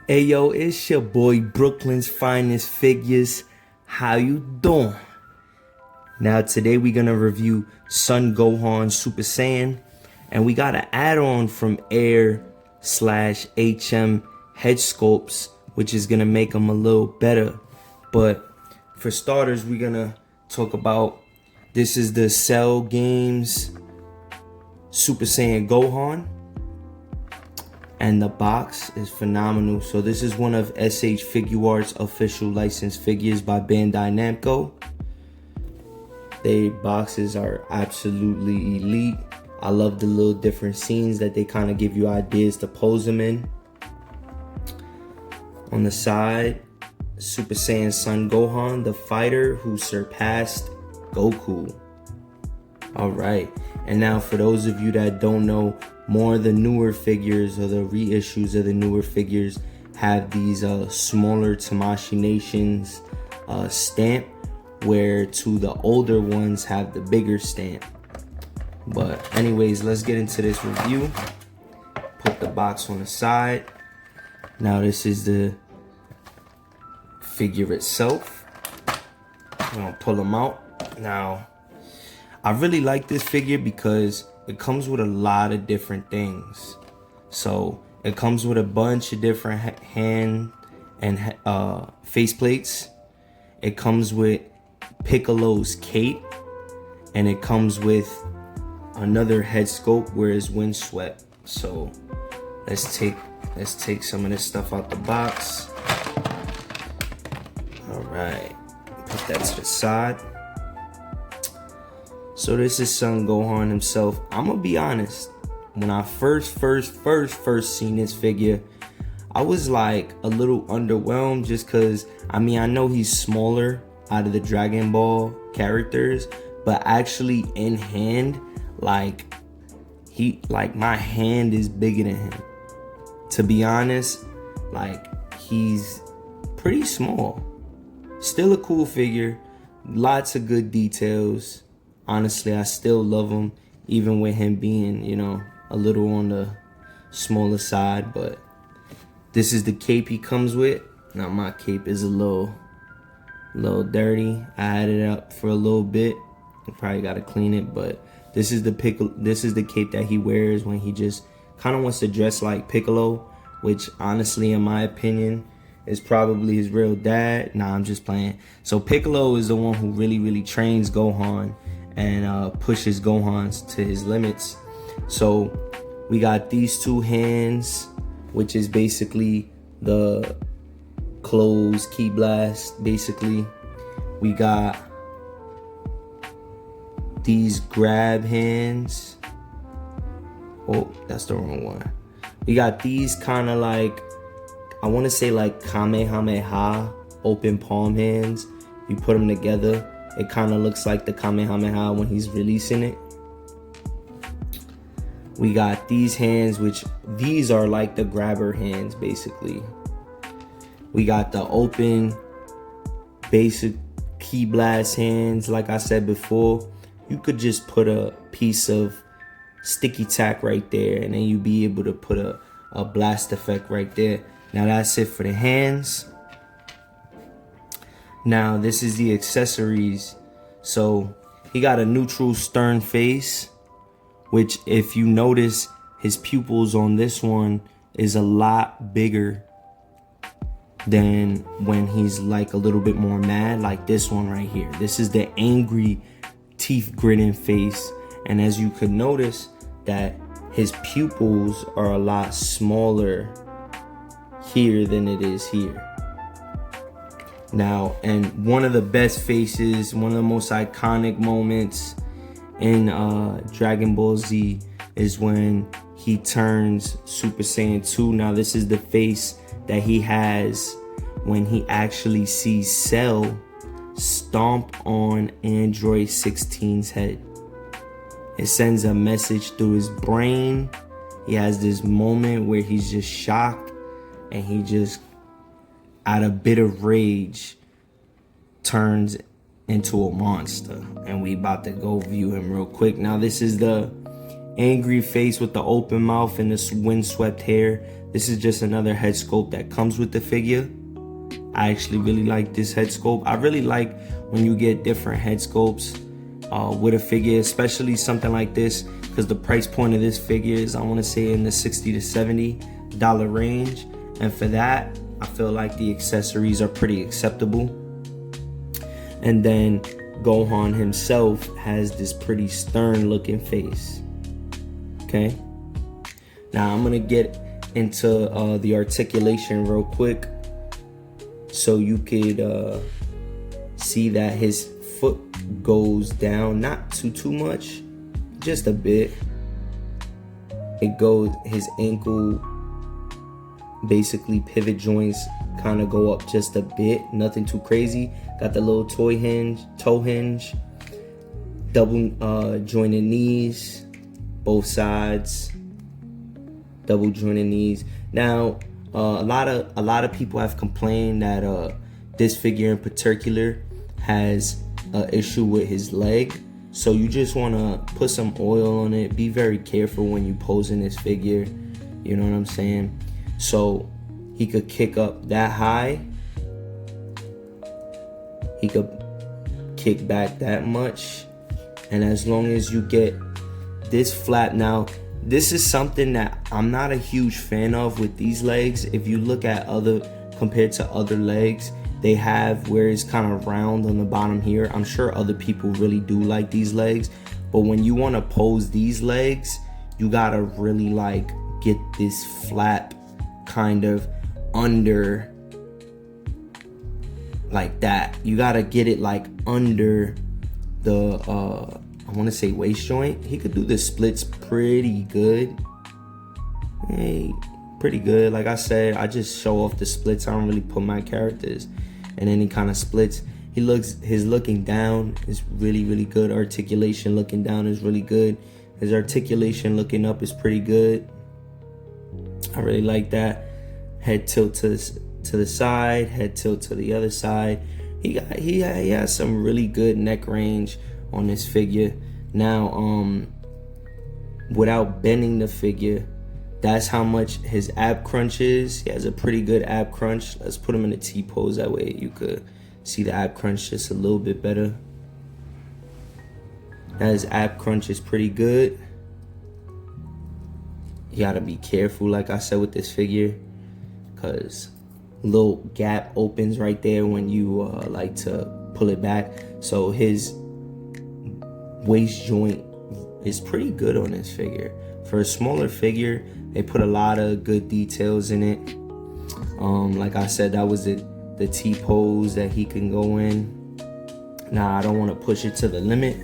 Hey yo, it's your boy Brooklyn's finest figures. How you doing? Now today we're gonna review Son Gohan Super Saiyan, and we got an add-on from Air/HM head sculpts, which is gonna make them a little better. But for starters, we're gonna talk about this is the Cell Games Super Saiyan Gohan. And the box is phenomenal. So this is one of Shfiguarts official licensed figures by Bandai Namco. They boxes are absolutely elite. I love the little different scenes that they kind of give you ideas to pose them in. On the side, Super Saiyan Son Gohan, the fighter who surpassed Goku. Alright, and now for those of you that don't know, more of the newer figures or the reissues of the newer figures have these smaller Tamashii Nations stamp, where to the older ones have the bigger stamp. But anyways, let's get into this review. Put the box on the side. Now this is the figure itself. I'm gonna pull them out. Now, I really like this figure because it comes with a lot of different things. So it comes with a bunch of different hand and face plates. It comes with Piccolo's cape, and it comes with another head sculpt where it's windswept. So let's take some of this stuff out the box. All right, put that to the side. So this is Son Gohan himself. I'm gonna be honest, when I first seen this figure, I was like a little underwhelmed, just cause I know he's smaller out of the Dragon Ball characters, but actually in hand, like my hand is bigger than him. To be honest, like he's pretty small. Still a cool figure, lots of good details. Honestly, I still love him, even with him being, a little on the smaller side. But this is the cape he comes with. Now my cape is a little dirty. I had it up for a little bit. I probably gotta clean it. But this is the cape that he wears when he just kind of wants to dress like Piccolo, which honestly, in my opinion, is probably his real dad. Nah, I'm just playing. So Piccolo is the one who really trains Gohan and pushes Gohan to his limits. So we got these two hands, which is basically the closed ki blast. Basically, we got these grab hands. Oh, that's the wrong one. We got these kind of like, I want to say like Kamehameha open palm hands. You put them together, it kind of looks like the Kamehameha when he's releasing it. We got these hands, which these are like the grabber hands, basically. We got the open basic ki blast hands. Like I said before, you could just put a piece of sticky tack right there, and then you'd be able to put a blast effect right there. Now that's it for the hands. Now this is the accessories. So he got a neutral stern face, which if you notice, his pupils on this one is a lot bigger than when he's like a little bit more mad, like this one right here. This is the angry teeth gritting face, and as you could notice that his pupils are a lot smaller here than it is here. Now, and one of the best faces, one of the most iconic moments in Dragon Ball Z is when he turns Super Saiyan 2. Now this is the face that he has when he actually sees Cell stomp on Android 16's head. It sends a message through his brain. He has this moment where he's just shocked, and he just, out of bitter rage, turns into a monster. And we about to go view him real quick. Now this is the angry face with the open mouth and this windswept hair. This is just another head sculpt that comes with the figure. I actually really like this head sculpt. I really like when you get different head sculpts with a figure, especially something like this, because the price point of this figure is, I want to say, in the $60 to $70 range. And for that, I feel like the accessories are pretty acceptable. And then Gohan himself has this pretty stern looking face. Okay, now I'm gonna get into the articulation real quick, so you could see that his foot goes down, not too much, just a bit. It goes, his ankle, basically pivot joints kind of go up just a bit, nothing too crazy. Got the little toe hinge, double jointed knees, both sides, double jointed knees. Now, a lot of people have complained that this figure in particular has an issue with his leg. So you just want to put some oil on it. Be very careful when you posing this figure. You know what I'm saying? So he could kick up that high. He could kick back that much. And as long as you get this flat, now this is something that I'm not a huge fan of with these legs. If you look at compared to other legs, they have where it's kind of round on the bottom here. I'm sure other people really do like these legs, but when you want to pose these legs, you gotta really like get this flap kind of under like that. You gotta get it like under the I want to say waist joint. He could do the splits pretty good. Hey, pretty good. Like I said, I just show off the splits. I don't really put my characters in any kind of splits. His looking down is really good. Articulation looking down is really good. His articulation looking up is pretty good. I really like that. Head tilt to the side, head tilt to the other side. He has some really good neck range on this figure. Now, without bending the figure, that's how much his ab crunch is. He has a pretty good ab crunch. Let's put him in a T pose, that way you could see the ab crunch just a little bit better. Now his ab crunch is pretty good. You gotta be careful, like I said, with this figure, because little gap opens right there when you like to pull it back. So his waist joint is pretty good on this figure. For a smaller figure, they put a lot of good details in it. Like I said, that was the T pose that he can go in. Now, I don't want to push it to the limit,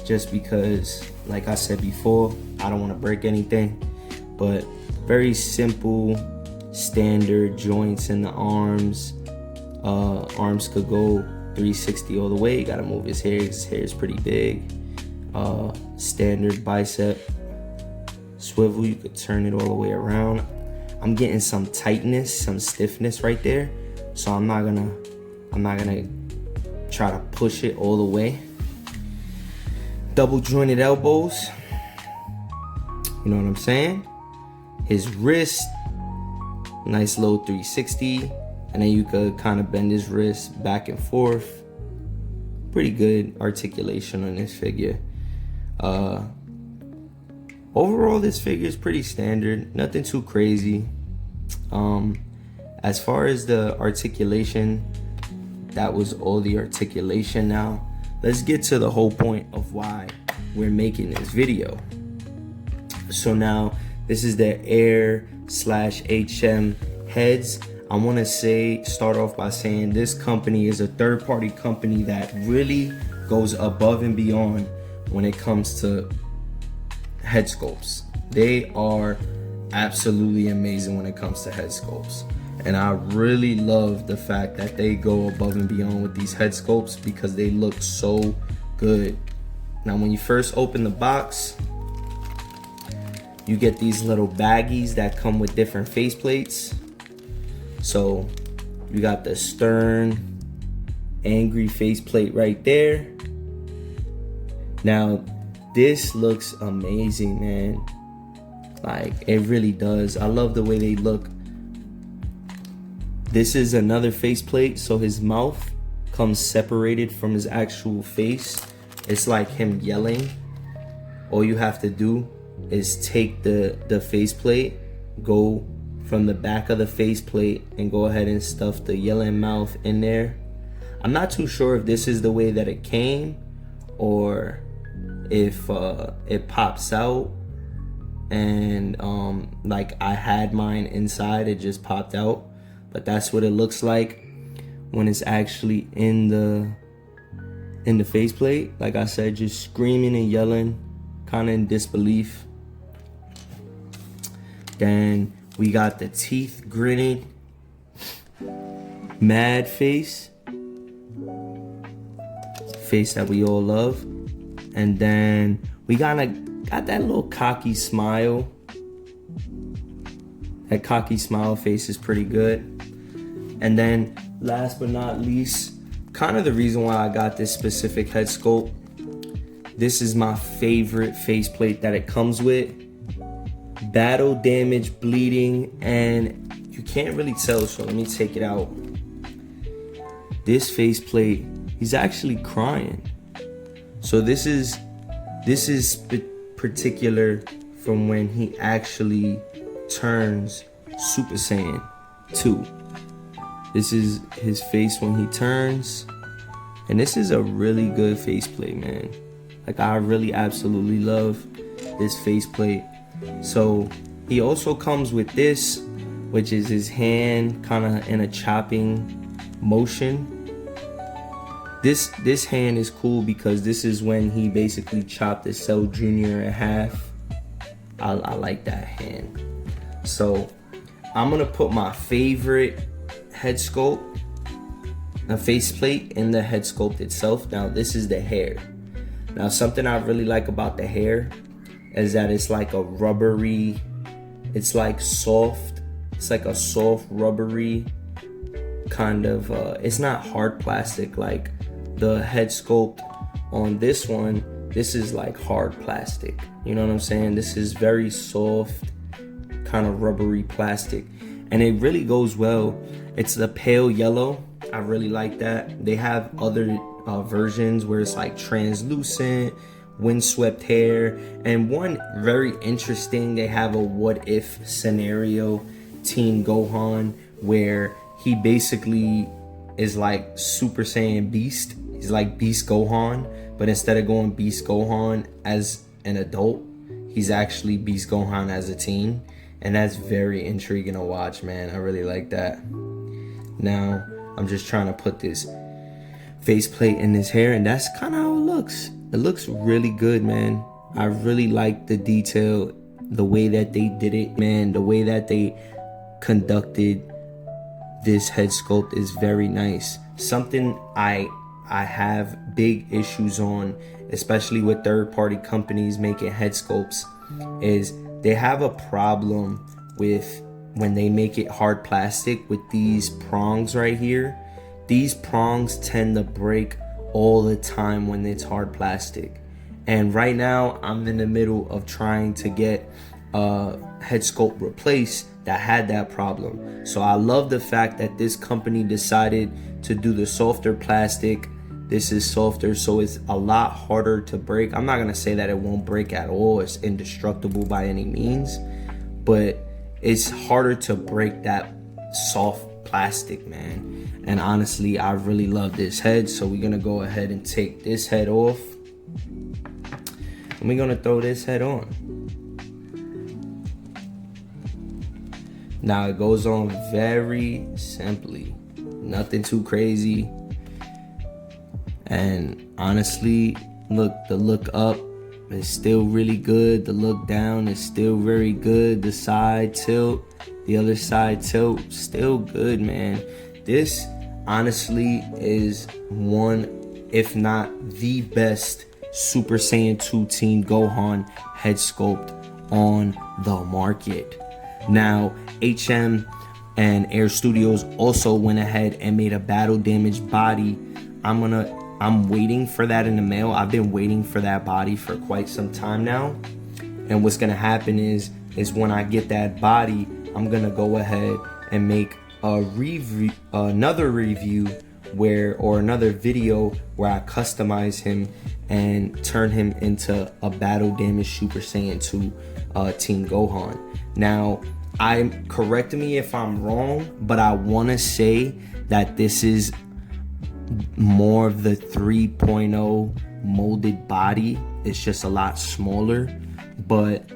just because, like I said before, I don't want to break anything. But very simple, standard joints in the arms. Arms could go 360 all the way. You gotta move his hair. His hair is pretty big. Standard bicep swivel. You could turn it all the way around. I'm getting some tightness, some stiffness right there. So I'm not gonna try to push it all the way. Double jointed elbows. You know what I'm saying? His wrist, nice low 360, and then you could kind of bend his wrist back and forth. Pretty good articulation on this figure. Overall, this figure is pretty standard, nothing too crazy. As far as the articulation, that was all the articulation. Now let's get to the whole point of why we're making this video. So now this is the Air/HM heads. I want to start off by saying this company is a third-party company that really goes above and beyond when it comes to head sculpts. They are absolutely amazing when it comes to head sculpts, and I really love the fact that they go above and beyond with these head sculpts because they look so good. Now, when you first open the box, you get these little baggies that come with different faceplates. So you got the stern, angry faceplate right there. Now this looks amazing, man. Like, it really does. I love the way they look. This is another faceplate, so his mouth comes separated from his actual face. It's like him yelling. All you have to do is take the faceplate, go from the back of the faceplate, and go ahead and stuff the yelling mouth in there. I'm not too sure if this is the way that it came, or if it pops out and like I had mine inside, it just popped out. But that's what it looks like when it's actually in the faceplate. Like I said, just screaming and yelling, kind of in disbelief. Then we got the teeth grinning, mad face that we all love. And then we got that little cocky smile. That cocky smile face is pretty good. And then last but not least, kind of the reason why I got this specific head sculpt. This is my favorite faceplate that it comes with. Battle damage, bleeding, and you can't really tell, so let me take it out. This faceplate, he's actually crying. So this is particular from when he actually turns Super Saiyan 2. This is his face when he turns. And this is a really good faceplate, man. Like, I really absolutely love this faceplate. So he also comes with this, which is his hand kind of in a chopping motion. This hand is cool because this is when he basically chopped the Cell Jr. in half. I like that hand. So I'm gonna put my favorite head sculpt, a faceplate, in the head sculpt itself. Now this is the hair. Now something I really like about the hair is that it's like a rubbery, it's like soft, it's like a soft rubbery kind of, it's not hard plastic like the head sculpt on this one. This is like hard plastic, you know what I'm saying? This is very soft, kind of rubbery plastic, and it really goes well. It's the pale yellow. I really like that. They have other versions where it's like translucent, windswept hair, and one very interesting, they have a what if scenario Teen Gohan where he basically is like Super Saiyan Beast. He's like Beast Gohan, but instead of going Beast Gohan as an adult, he's actually Beast Gohan as a teen, and that's very intriguing to watch, man. I really like that. Now I'm just trying to put this faceplate in his hair, and that's kind of how it looks. It looks really good, man. I really like the detail, the way that they did it, man. The way that they conducted this head sculpt is very nice. Something I have big issues on, especially with third-party companies making head sculpts, is they have a problem with when they make it hard plastic with these prongs right here. These prongs tend to break all the time when it's hard plastic. And right now I'm in the middle of trying to get a head sculpt replaced that had that problem. So I love the fact that this company decided to do the softer plastic. This is softer, so it's a lot harder to break. I'm not gonna say that it won't break at all. It's indestructible by any means, but it's harder to break that soft plastic, man. And honestly, I really love this head, so we're gonna go ahead and take this head off, and we're gonna throw this head on. Now it goes on very simply, nothing too crazy. And honestly, look, the look up is still really good. The look down is still very good. The side tilt, the other side tilt, still good, man. This honestly is one, if not the best Super Saiyan 2 Teen Gohan head sculpt on the market. Now, HM and Air Studios also went ahead and made a battle damaged body. I'm waiting for that in the mail. I've been waiting for that body for quite some time now. And what's gonna happen is is when I get that body, I'm gonna go ahead and make a review, another review or another video where I customize him and turn him into a battle damage Super Saiyan 2 Teen Gohan. Now, correct me if I'm wrong, but I want to say that this is more of the 3.0 molded body. It's just a lot smaller, but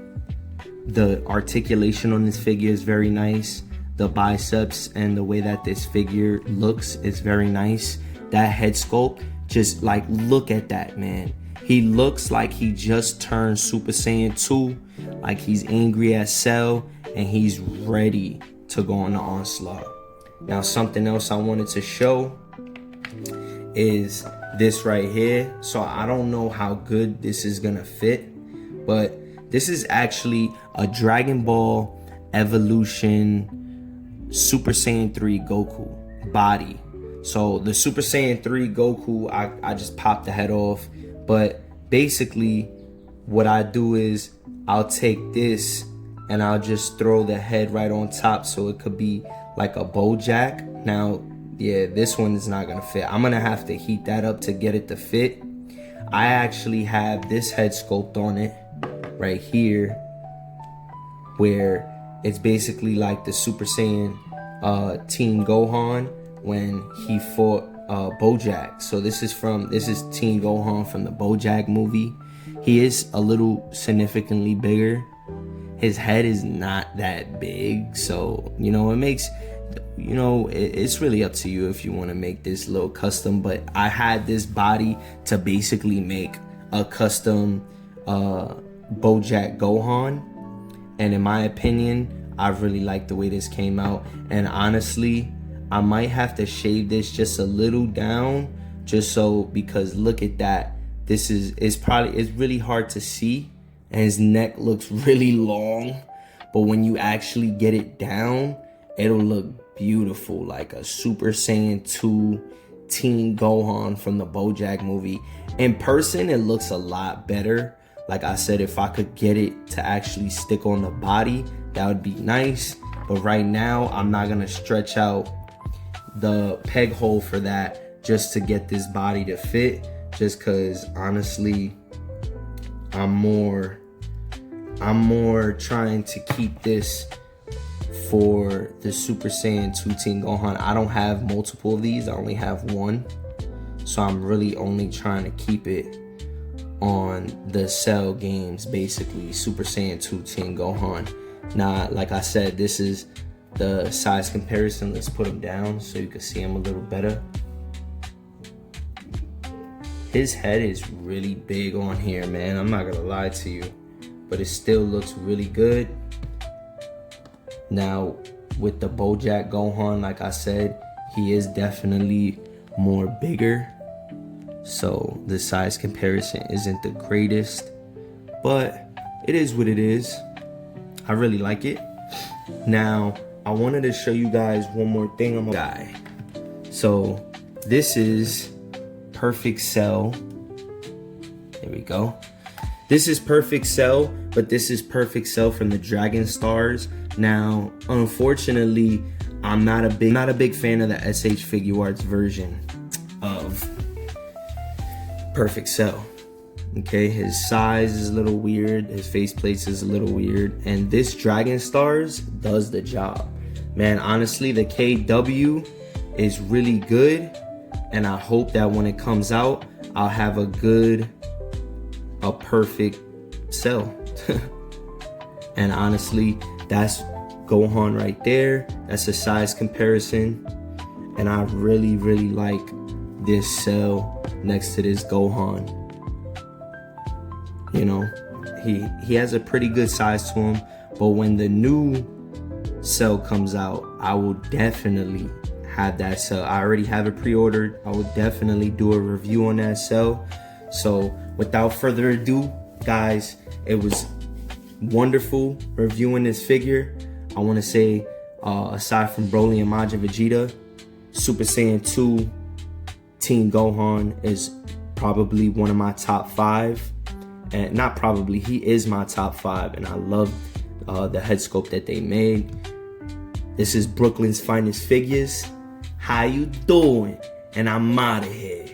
the articulation on this figure is very nice. The biceps and the way that this figure looks is very nice. That head sculpt, just like, look at that, man. He looks like he just turned Super Saiyan 2, like he's angry at Cell and he's ready to go on the onslaught. Now, something else I wanted to show is this right here. So I don't know how good this is gonna fit, but this is actually a Dragon Ball Evolution Super Saiyan 3 Goku body. So the Super Saiyan 3 Goku, I just popped the head off. But basically what I do is I'll take this and I'll just throw the head right on top so it could be like a Bojack. Now, yeah, this one is not gonna fit. I'm gonna have to heat that up to get it to fit. I actually have this head sculpt on it right here, where it's basically like the Super Saiyan Teen Gohan when he fought Bojack. So this is Teen Gohan from the Bojack movie. He is a little significantly bigger. His head is not that big, so it makes, it's really up to you if you want to make this little custom. But I had this body to basically make a custom Bojack Gohan, and in my opinion, I really like the way this came out. And honestly, I might have to shave this just a little down, because look at that. It's really hard to see, and his neck looks really long, but when you actually get it down, it'll look beautiful, like a Super Saiyan 2 Teen Gohan from the Bojack movie. In person, it looks a lot better. Like I said, if I could get it to actually stick on the body, that would be nice. But right now, I'm not gonna stretch out the peg hole for that just to get this body to fit, just because honestly, I'm more trying to keep this for the Super Saiyan 2 Teen Gohan. I don't have multiple of these, I only have one. So I'm really only trying to keep it on the Cell games, basically Super Saiyan 2 Teen Gohan. Now, like I said, this is the size comparison. Let's put him down so you can see him a little better. His head is really big on here, man. I'm not gonna lie to you, but it still looks really good. Now, with the Bojack Gohan, like I said, he is definitely more bigger, so the size comparison isn't the greatest, but it is what it is. I really like it. Now, I wanted to show you guys one more thing on my guy. So this is Perfect Cell. There we go. This is Perfect Cell, but this is Perfect Cell from the Dragon Stars. Now, unfortunately, I'm not a big fan of the SH Figuarts version of Perfect Cell. Okay, his size is a little weird, his faceplates is a little weird, and this Dragon Stars does the job. Man, honestly, the KW is really good, and I hope that when it comes out, I'll have a perfect Cell. And honestly, that's Gohan right there. That's a size comparison, and I really like this Cell next to this Gohan. He has a pretty good size to him, but when the new Cell comes out, I will definitely have that Cell. I already have it pre-ordered. I will definitely do a review on that Cell. So without further ado, guys, it was wonderful reviewing this figure. I want to say, aside from Broly and Majin Vegeta, Super Saiyan 2 Teen Gohan is probably one of my top 5. And not probably, he is my top 5, and I love the head sculpt that they made. This is Brooklyn's finest figures. How you doing? And I'm out of here.